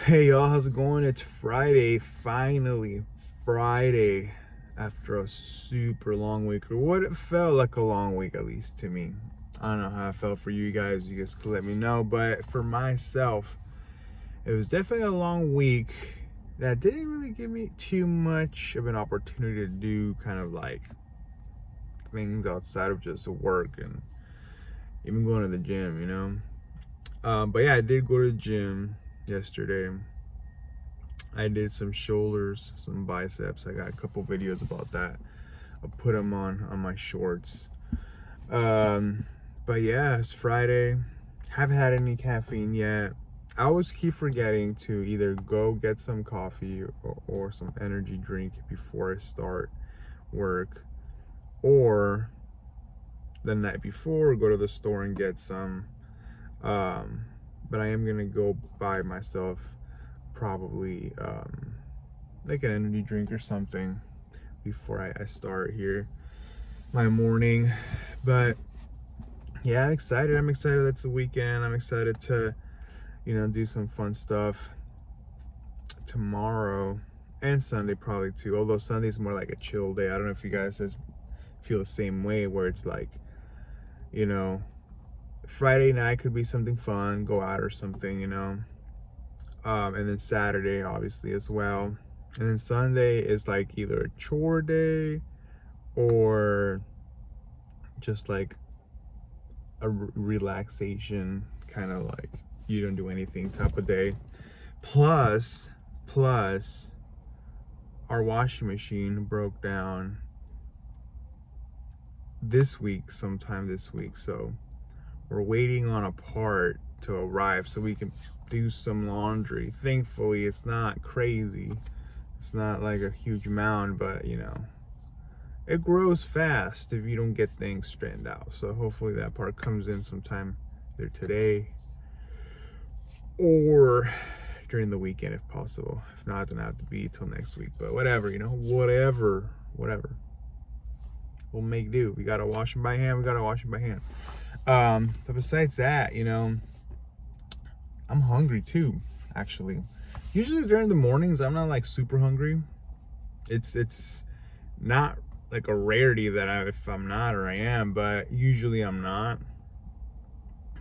Hey y'all, how's it going? It's Friday, finally Friday, after a super long week, or what it felt like a long week, at least to me. I don't know how it felt for you guys could let me know, but for myself, it was definitely a long week that didn't really give me too much of an opportunity to do kind of like things outside of just work and even going to the gym, but yeah, I did go to the gym yesterday. I did some shoulders, some biceps. I got a couple videos about that. I'll put them on my shorts. But yeah, it's Friday. Haven't had any caffeine yet. I always keep forgetting to either go get some coffee or some energy drink before I start work, or the night before go to the store and get some. But I am gonna go buy myself probably like an energy drink or something before I start here my morning. But yeah, I'm excited that's the weekend. I'm excited to do some fun stuff tomorrow and Sunday probably too, although Sunday's more like a chill day. I don't know if you guys feel the same way, where it's like, Friday night could be something fun, go out or something, and then Saturday obviously as well, and then Sunday is like either a chore day or just like a relaxation, kind of like you don't do anything type of day. Plus our washing machine broke down sometime this week, so we're waiting on a part to arrive so we can do some laundry. Thankfully, it's not crazy. It's not like a huge mound, but it grows fast if you don't get things straightened out. So hopefully that part comes in sometime either today or during the weekend if possible. If not, it's gonna have to be till next week. But whatever, whatever. We'll make do. We gotta wash them by hand. But besides that, I'm hungry too, actually. Usually during the mornings, I'm not like super hungry. It's not like a rarity that if I'm not or I am, but usually I'm not.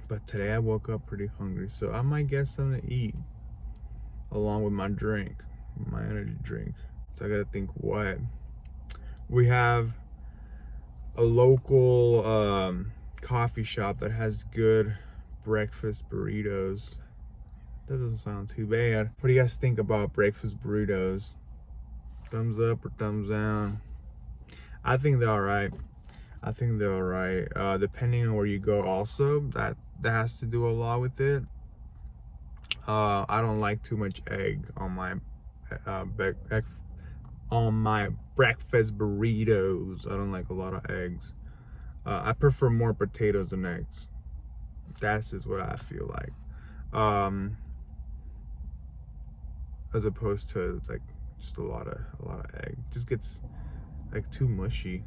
But today I woke up pretty hungry, so I might get something to eat along with my energy drink. So I gotta think what. We have a local coffee shop that has good breakfast burritos. That doesn't sound too bad. What do you guys think about breakfast burritos? Thumbs up or thumbs down? I think they're alright. Depending on where you go, also that has to do a lot with it. I don't like too much egg on my breakfast burritos. I don't like a lot of eggs. I prefer more potatoes than eggs. That's just what I feel like. As opposed to like just a lot of egg. Just gets like too mushy,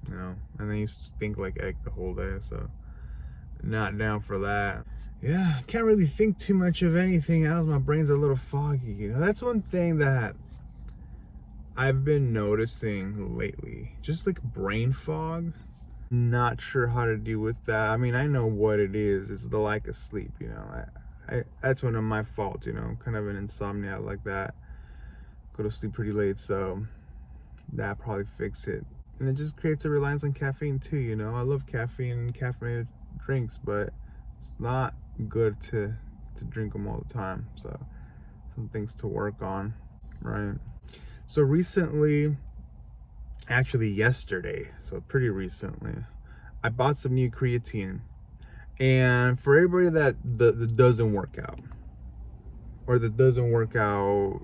and then you stink like egg the whole day. So not down for that. Yeah, can't really think too much of anything else. My brain's a little foggy. That's one thing that I've been noticing lately. Just like brain fog. Not sure how to deal with that. I mean, I know what it is. It's the lack of sleep, that's one of my faults, kind of an insomnia like that. Go to sleep pretty late, so that probably fix it. And it just creates a reliance on caffeine too, I love caffeine and caffeinated drinks, but it's not good to drink them all the time. So some things to work on, right? So recently, actually yesterday, so pretty recently, I bought some new creatine. And for everybody that doesn't work out, or that doesn't work out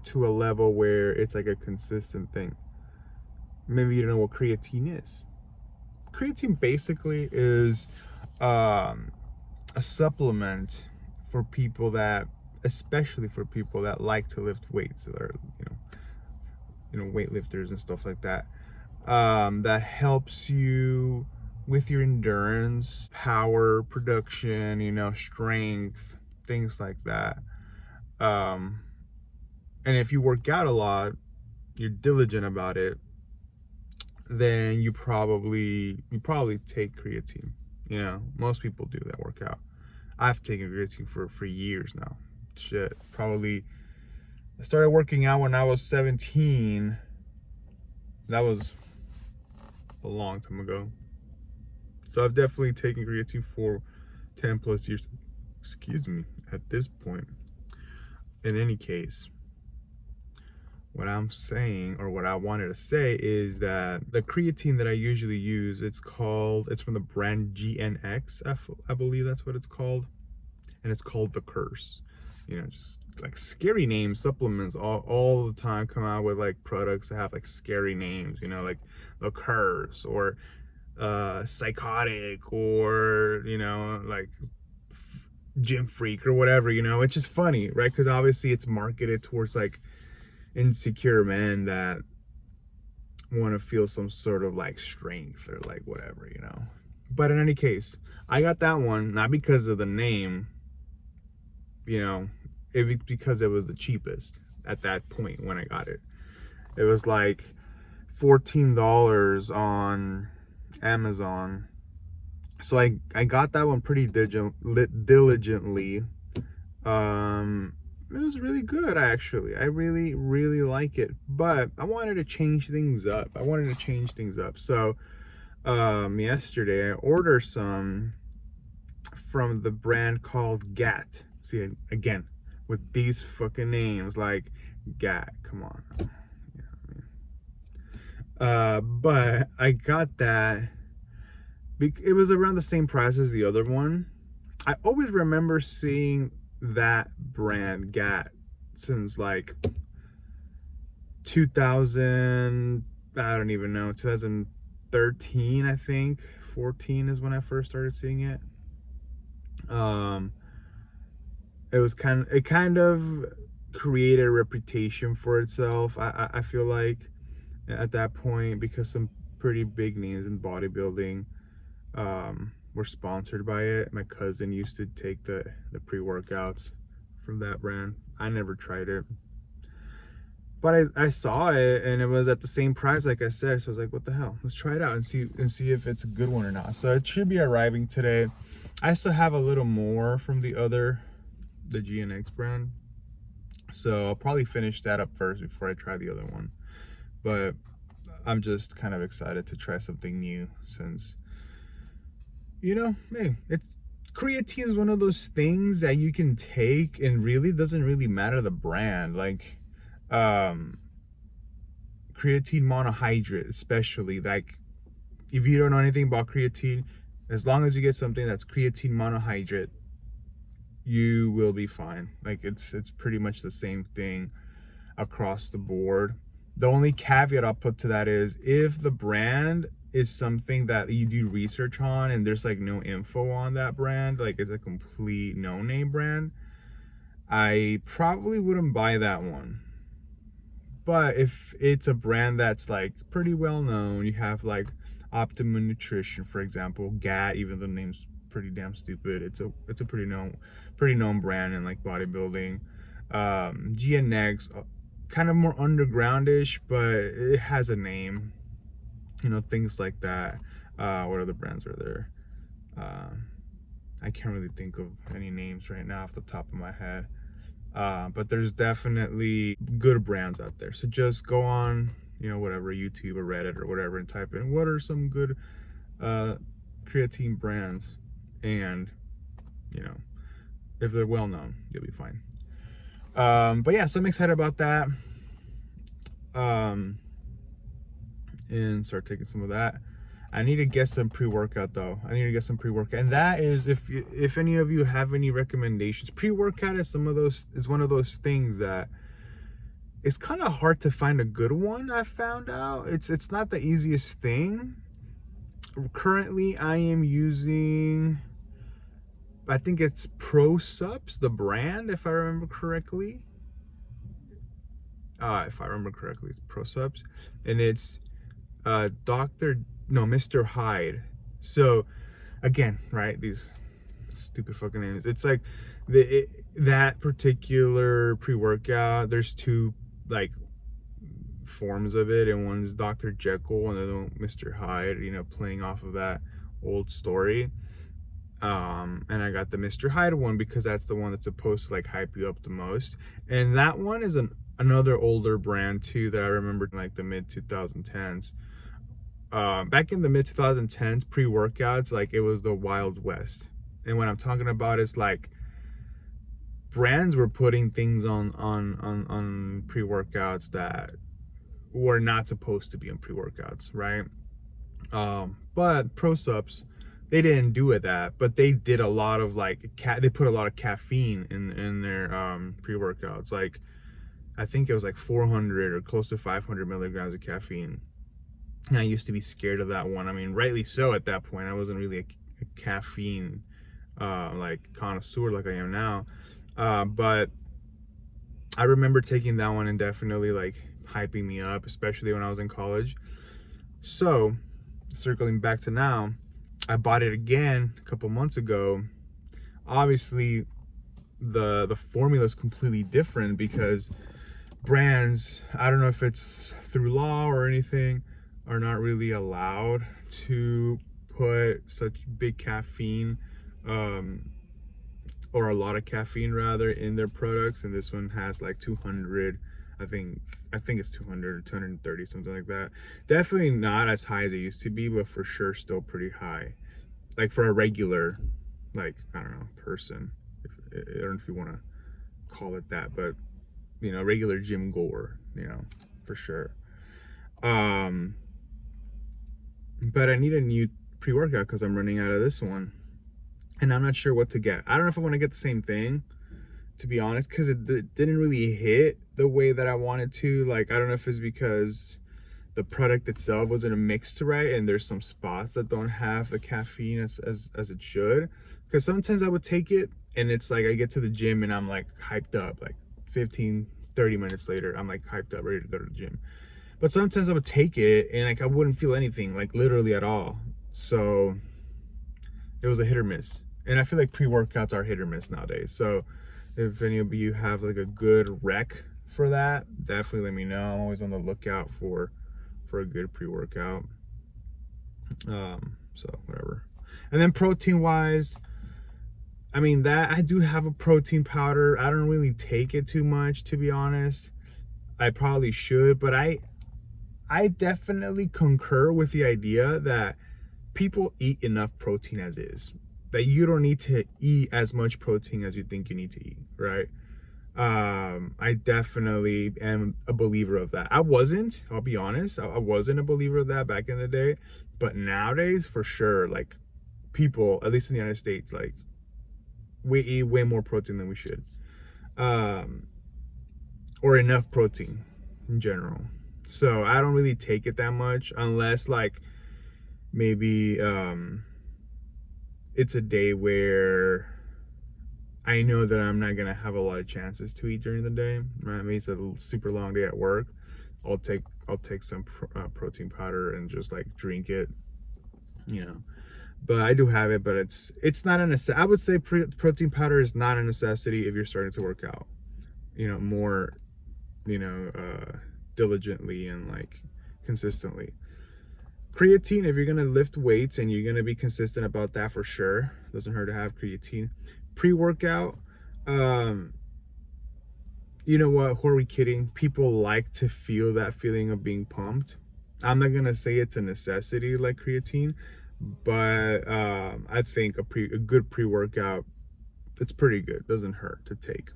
to a level where it's like a consistent thing, maybe you don't know what creatine is. Creatine basically is a supplement for people that, especially for people that like to lift weights, that are weightlifters and stuff like that, that helps you with your endurance, power, production, strength, things like that. Um, and if you work out a lot, you're diligent about it, then you probably take creatine. You know, most people do that work out. I've taken creatine for years now. Shit, probably I started working out when I was 17. That was a long time ago. So I've definitely taken creatine for 10 plus years. Excuse me, at this point. In any case, what I'm saying, or what I wanted to say, is that the creatine that I usually use, it's from the brand GNX, I believe that's what it's called. And it's called The Curse. You know, just like scary names. Supplements all the time come out with like products that have like scary names, you know, like The Curse, or Psychotic, or, you know, like Gym Freak or whatever, you know. It's just funny, right? Because obviously it's marketed towards like insecure men that want to feel some sort of like strength or like whatever, you know. But in any case, I got that one not because of the name, you know, because it was the cheapest at that point when I got it. It was like $14 on Amazon. So I got that one pretty diligently. It was really good, actually. I really like it. But I wanted to change things up. So yesterday I ordered some from the brand called GAT. See, again, with these fucking names like GAT, come on. But I got that. It was around the same price as the other one. I always remember seeing that brand GAT since like 2000, I don't even know, 2013, I think. 14 is when I first started seeing it. It kind of created a reputation for itself. I feel like at that point, because some pretty big names in bodybuilding were sponsored by it. My cousin used to take the pre-workouts from that brand. I never tried it, but I saw it and it was at the same price, like I said. So I was like, what the hell, let's try it out and see if it's a good one or not. So it should be arriving today. I still have a little more from the GNX brand, so I'll probably finish that up first before I try the other one. But I'm just kind of excited to try something new, since, you know, hey, creatine is one of those things that you can take and really doesn't really matter the brand. Like creatine monohydrate, especially, like, if you don't know anything about creatine, as long as you get something that's creatine monohydrate, you will be fine. Like it's pretty much the same thing across the board. The only caveat I'll put to that is, if the brand is something that you do research on and there's like no info on that brand, like it's a complete no-name brand, I probably wouldn't buy that one. But if it's a brand that's like pretty well known, you have like Optimum Nutrition, for example, GAT, even though the name's pretty damn stupid, it's a pretty known brand in like bodybuilding. GNX, kind of more undergroundish, but it has a name, you know, things like that. What other brands are there? I can't really think of any names right now off the top of my head. But there's definitely good brands out there. So just go on, you know, whatever, YouTube or Reddit or whatever, and type in what are some good creatine brands, and, you know, if they're well known, you'll be fine. But yeah, so I'm excited about that. And start taking some of that. I need to get some pre-workout though. And that is, if any of you have any recommendations. Pre-workout is one of those things that it's kind of hard to find a good one. I found out it's not the easiest thing. Currently I am using, I think it's Pro Subs, the brand, if I remember correctly. It's Pro Subs, and it's Mr. Hyde. So again, right, these stupid fucking names. It's like that particular pre-workout, there's two like forms of it, and one's Dr. Jekyll and the other one Mr. Hyde, you know, playing off of that old story. And I got the Mr. Hyde one because that's the one that's supposed to like hype you up the most. And that one is another older brand too that I remember in like the mid 2010s. Back in the mid 2010s, pre-workouts, like it was the Wild West. And what I'm talking about is like brands were putting things on pre-workouts that were not supposed to be on pre-workouts, right? But pro subs, they didn't do it that, but they did a lot of like they put a lot of caffeine in their pre-workouts. Like I think it was like 400 or close to 500 milligrams of caffeine. And I used to be scared of that one. I mean, rightly so at that point. I wasn't really a caffeine like connoisseur like I am now. But I remember taking that one and definitely like hyping me up, especially when I was in college. So circling back to now, I bought it again a couple months ago. Obviously the formula is completely different because brands, I don't know if it's through law or anything, are not really allowed to put such big caffeine or a lot of caffeine rather in their products, and this one has like 200. I think it's 200 or 230, something like that. Definitely not as high as it used to be, but for sure still pretty high, like for a regular, like, I don't know, person, I don't know if you want to call it that, but you know, regular gym goer, you know, for sure. But I need a new pre-workout because I'm running out of this one, and I'm not sure what to get. I don't know if I want to get the same thing, to be honest, because it didn't really hit the way that I wanted to. Like, I don't know if it's because the product itself wasn't mixed right, and there's some spots that don't have the caffeine as it should. Because sometimes I would take it, and it's like I get to the gym and I'm like hyped up, like 15-30 minutes later, I'm like hyped up, ready to go to the gym. But sometimes I would take it and like I wouldn't feel anything, like literally at all. So it was a hit or miss. And I feel like pre-workouts are hit or miss nowadays. So if any of you have like a good rec for that, definitely let me know. I'm always on the lookout for a good pre-workout. So whatever. And then protein wise, I mean, that I do have a protein powder. I don't really take it too much, to be honest. I probably should, but I definitely concur with the idea that people eat enough protein as is. That you don't need to eat as much protein as you think you need to eat, right? I definitely am a believer of that. I'll be honest, I wasn't a believer of that back in the day, but nowadays, for sure, like people, at least in the United States, like we eat way more protein than we should. Or enough protein in general. So I don't really take it that much unless like maybe it's a day where I know that I'm not gonna have a lot of chances to eat during the day. Right? Maybe it's a super long day at work. I'll take some protein powder and just like drink it, you know. But I do have it, but it's not a necessity. I would say protein powder is not a necessity if you're starting to work out, you know, more, you know, diligently and like consistently. Creatine, if you're gonna lift weights and you're gonna be consistent about that, for sure, doesn't hurt to have creatine. Pre-workout, you know what, who are we kidding? People like to feel that feeling of being pumped. I'm not gonna say it's a necessity like creatine, but I think a good pre-workout, it's pretty good, doesn't hurt to take.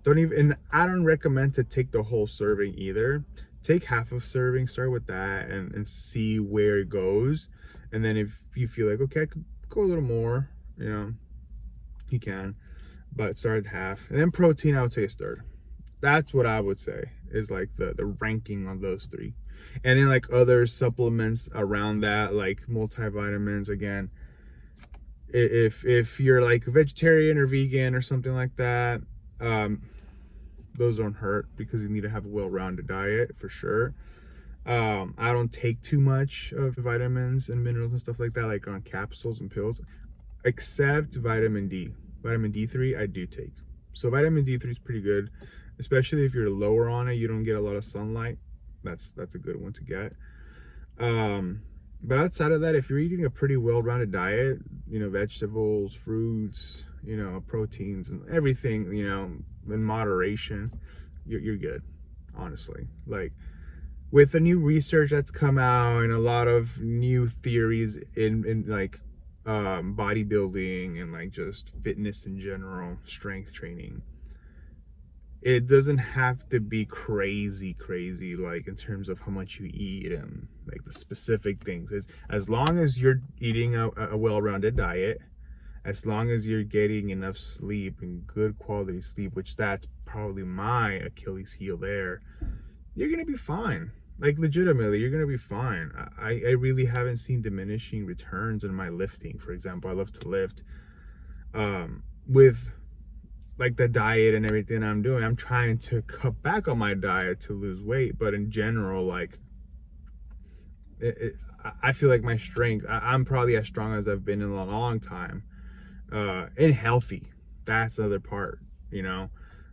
And I don't recommend to take the whole serving either. Take half of serving, start with that, and see where it goes. And then if you feel like, okay, I could go a little more, you know, you can, but start at half. And then protein, I would say a third. That's what I would say is like the ranking on those three. And then like other supplements around that, like multivitamins, again, if you're like vegetarian or vegan or something like that, those don't hurt because you need to have a well-rounded diet for sure. I don't take too much of vitamins and minerals and stuff like that, like on capsules and pills, except vitamin D. Vitamin D3 I do take. So vitamin D3 is pretty good, especially if you're lower on it. You don't get a lot of sunlight. That's a good one to get. But outside of that, if you're eating a pretty well-rounded diet, you know, vegetables, fruits, you know, proteins and everything, you know, in moderation, you're good, honestly. Like, with the new research that's come out and a lot of new theories in like bodybuilding and like just fitness in general, strength training, it doesn't have to be crazy like in terms of how much you eat and like the specific things. It's as long as you're eating a well-rounded diet, as long as you're getting enough sleep and good quality sleep, which that's probably my Achilles heel there, you're gonna be fine. Like, legitimately, you're gonna be fine. I really haven't seen diminishing returns in my lifting. For example, I love to lift. With like the diet and everything I'm doing, I'm trying to cut back on my diet to lose weight, but in general, like, I feel like my strength, I'm probably as strong as I've been in a long time, and healthy. That's the other part, you know,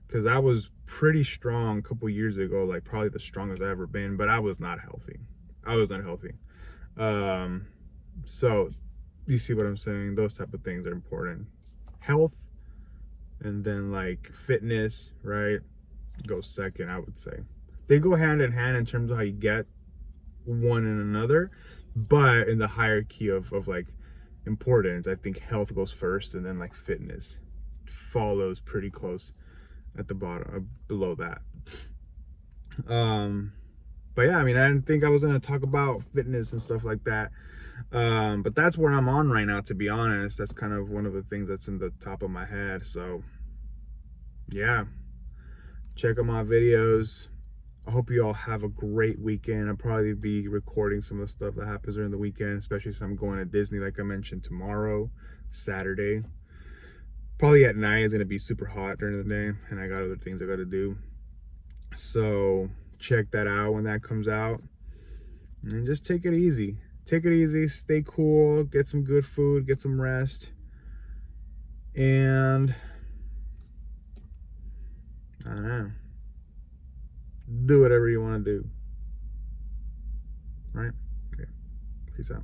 because I was pretty strong a couple years ago, like probably the strongest I've ever been, but I was not healthy. I was unhealthy. So you see what I'm saying? Those type of things are important. Health, and then like fitness, right, goes second, I would say. They go hand in hand in terms of how you get one and another, but in the hierarchy of like importance, I think health goes first, and then like fitness follows pretty close at the bottom, below that. But yeah, I mean, I didn't think I was gonna talk about fitness and stuff like that, but that's where I'm on right now, to be honest. That's kind of one of the things that's in the top of my head. So yeah, check out my videos. I hope you all have a great weekend. I'll probably be recording some of the stuff that happens during the weekend, especially since I'm going to Disney, like I mentioned, tomorrow, Saturday. Probably at night. It's going to be super hot during the day, and I got other things I got to do. So check that out when that comes out. And just take it easy. Take it easy, stay cool, get some good food, get some rest. And I don't know. Do whatever you want to do. Right? Okay. Peace out.